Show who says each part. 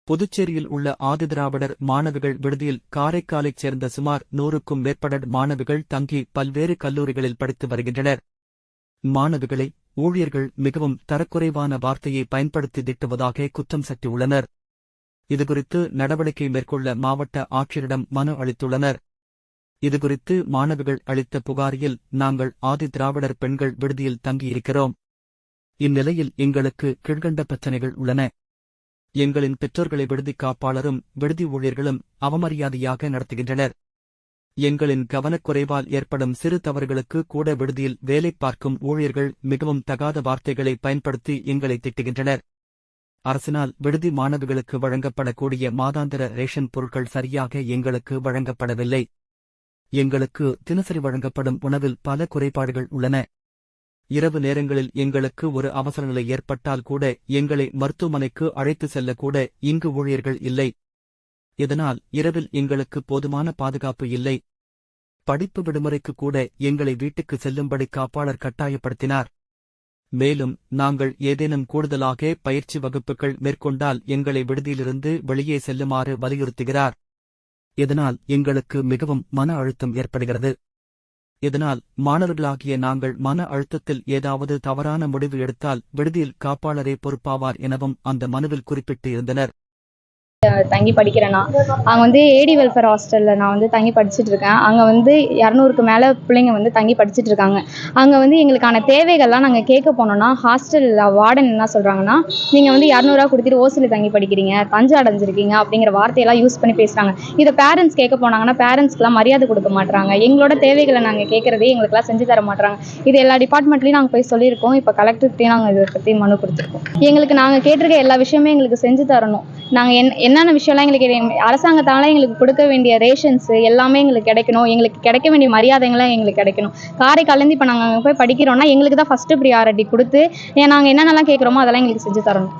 Speaker 1: புதுச்சேரியில் உள்ள ஆதிதிராவிடர் மாணவிகள் விடுதியில் காரைக்காலைச் சேர்ந்த சுமார் 100க்கும் மேற்பட்ட மாணவிகள் தங்கி பல்வேறு கல்லூரிகளில் படித்து வருகின்றனர். மாணவிகளை ஊழியர்கள் மிகவும் தரக்குறைவான வார்த்தையை பயன்படுத்தி திட்டுவதாக குற்றம் சாட்டியுள்ளனர். இதுகுறித்து நடவடிக்கை மேற்கொள்ள மாவட்ட ஆட்சியரிடம் மனு அளித்துள்ளனர். இதுகுறித்து மாணவிகள் அளித்த புகாரில், நாங்கள் ஆதிதிராவிடர் பெண்கள் விடுதியில் தங்கியிருக்கிறோம். இந்நிலையில் எங்களுக்கு கீழ்கண்ட பிரச்சினைகள் உள்ளன. எங்களின் பெற்றோர்களை விடுதி காப்பாளரும் விடுதி ஊழியர்களும் அவமரியாதையாக நடத்துகின்றனர். எங்களின் கவனக்குறைவால் ஏற்படும் சிறு தவறுகளுக்கு கூட விடுதியில் வேலை பார்க்கும் ஊழியர்கள் மிகவும் தகாத வார்த்தைகளை பயன்படுத்தி எங்களை திட்டுகின்றனர். அரசினால் விடுதி மாணவிகளுக்கு வழங்கப்படக்கூடிய மாதாந்திர ரேஷன் பொருட்கள் சரியாக எங்களுக்கு வழங்கப்படவில்லை. எங்களுக்கு தினசரி வழங்கப்படும் உணவில் பல குறைபாடுகள் உள்ளன. இரவு நேரங்களில் எங்களுக்கு ஒரு அவசரநிலை ஏற்பட்டால் கூட எங்களை மருத்துவமனைக்கு அழைத்து செல்லக்கூட இங்கு ஊழியர்கள் இல்லை. இதனால் இரவில் எங்களுக்கு போதுமான பாதுகாப்பு இல்லை. படிப்பு விடுமுறைக்கு கூட எங்களை வீட்டுக்கு செல்லும்படி காப்பாளர் கட்டாயப்படுத்தினார். மேலும் நாங்கள் ஏதேனும் கூடுதலாக பயிற்சி வகுப்புகள் மேற்கொண்டால் எங்களை விடுதியிலிருந்து வெளியே செல்லுமாறு வலியுறுத்துகிறார். இதனால் எங்களுக்கு மிகவும் மன அழுத்தம் ஏற்படுகிறது. இதனால் மாணவர்களாகிய நாங்கள் மன அழுத்தத்தில் ஏதாவது தவறான முடிவு எடுத்தால் விடுதியில் காப்பாளரே பொறுப்பாவார் எனவும் அந்த மனுவில் குறிப்பிட்டு இருந்தனர்.
Speaker 2: தங்கி படிக்கிறேன்னா அங்கே ஏடி வெல்ஃபேர் ஹாஸ்டலில் நான் தங்கி படிச்சுட்டு இருக்கேன். அங்கே 200க்கு மேலே பிள்ளைங்க தங்கி படிச்சுட்டு இருக்காங்க. அங்கே எங்களுக்கான தேவைகள்லாம் நாங்கள் கேட்க போனோம்னா ஹாஸ்டலில் வார்டன் என்ன சொல்கிறாங்கன்னா, நீங்கள் 200 கொடுத்துட்டு ஓசியில் தங்கி படிக்கிறீங்க, தஞ்சை அடைஞ்சிருக்கீங்க அப்படிங்கிற வார்த்தையெல்லாம் யூஸ் பண்ணி பேசுகிறாங்க. இதை பேரண்ட்ஸ் கேட்க போனாங்கன்னா பேரண்ட்ஸ்க்குலாம் மரியாதை கொடுக்க மாட்டாங்க. எங்களோட தேவைகளை நாங்கள் கேட்குறதே எங்களுக்குலாம் செஞ்சு தர மாட்டாங்க. இது எல்லா டிபார்ட்மெண்ட்லேயும் நாங்கள் போய் சொல்லியிருக்கோம். இப்போ கலெக்டர்கிட்டையும் நாங்கள் இதை பற்றி மனு கொடுத்துருக்கோம். எங்களுக்கு நாங்கள் கேட்டிருக்க எல்லா விஷயமே எங்களுக்கு செஞ்சு தரணும். நாங்கள் என்னென்ன விஷயம்லாம் எங்களுக்கு அரசாங்கத்தால் எங்களுக்கு கொடுக்க வேண்டிய ரேஷன்ஸ் எல்லாமே எங்களுக்கு கிடைக்கணும். எங்களுக்கு கிடைக்க வேண்டிய மரியாதைகள்லாம் எங்களுக்கு கிடைக்கணும். காரைக்காலேருந்து இப்போ நாங்கள் அங்கே போய் படிக்கிறோம்னா எங்களுக்கு தான் ஃபஸ்ட்டு ப்ரியாரிட்டி கொடுத்து நாங்கள் என்னென்னலாம் கேட்குறோமோ அதெல்லாம் எங்களுக்கு செஞ்சு தரணும்.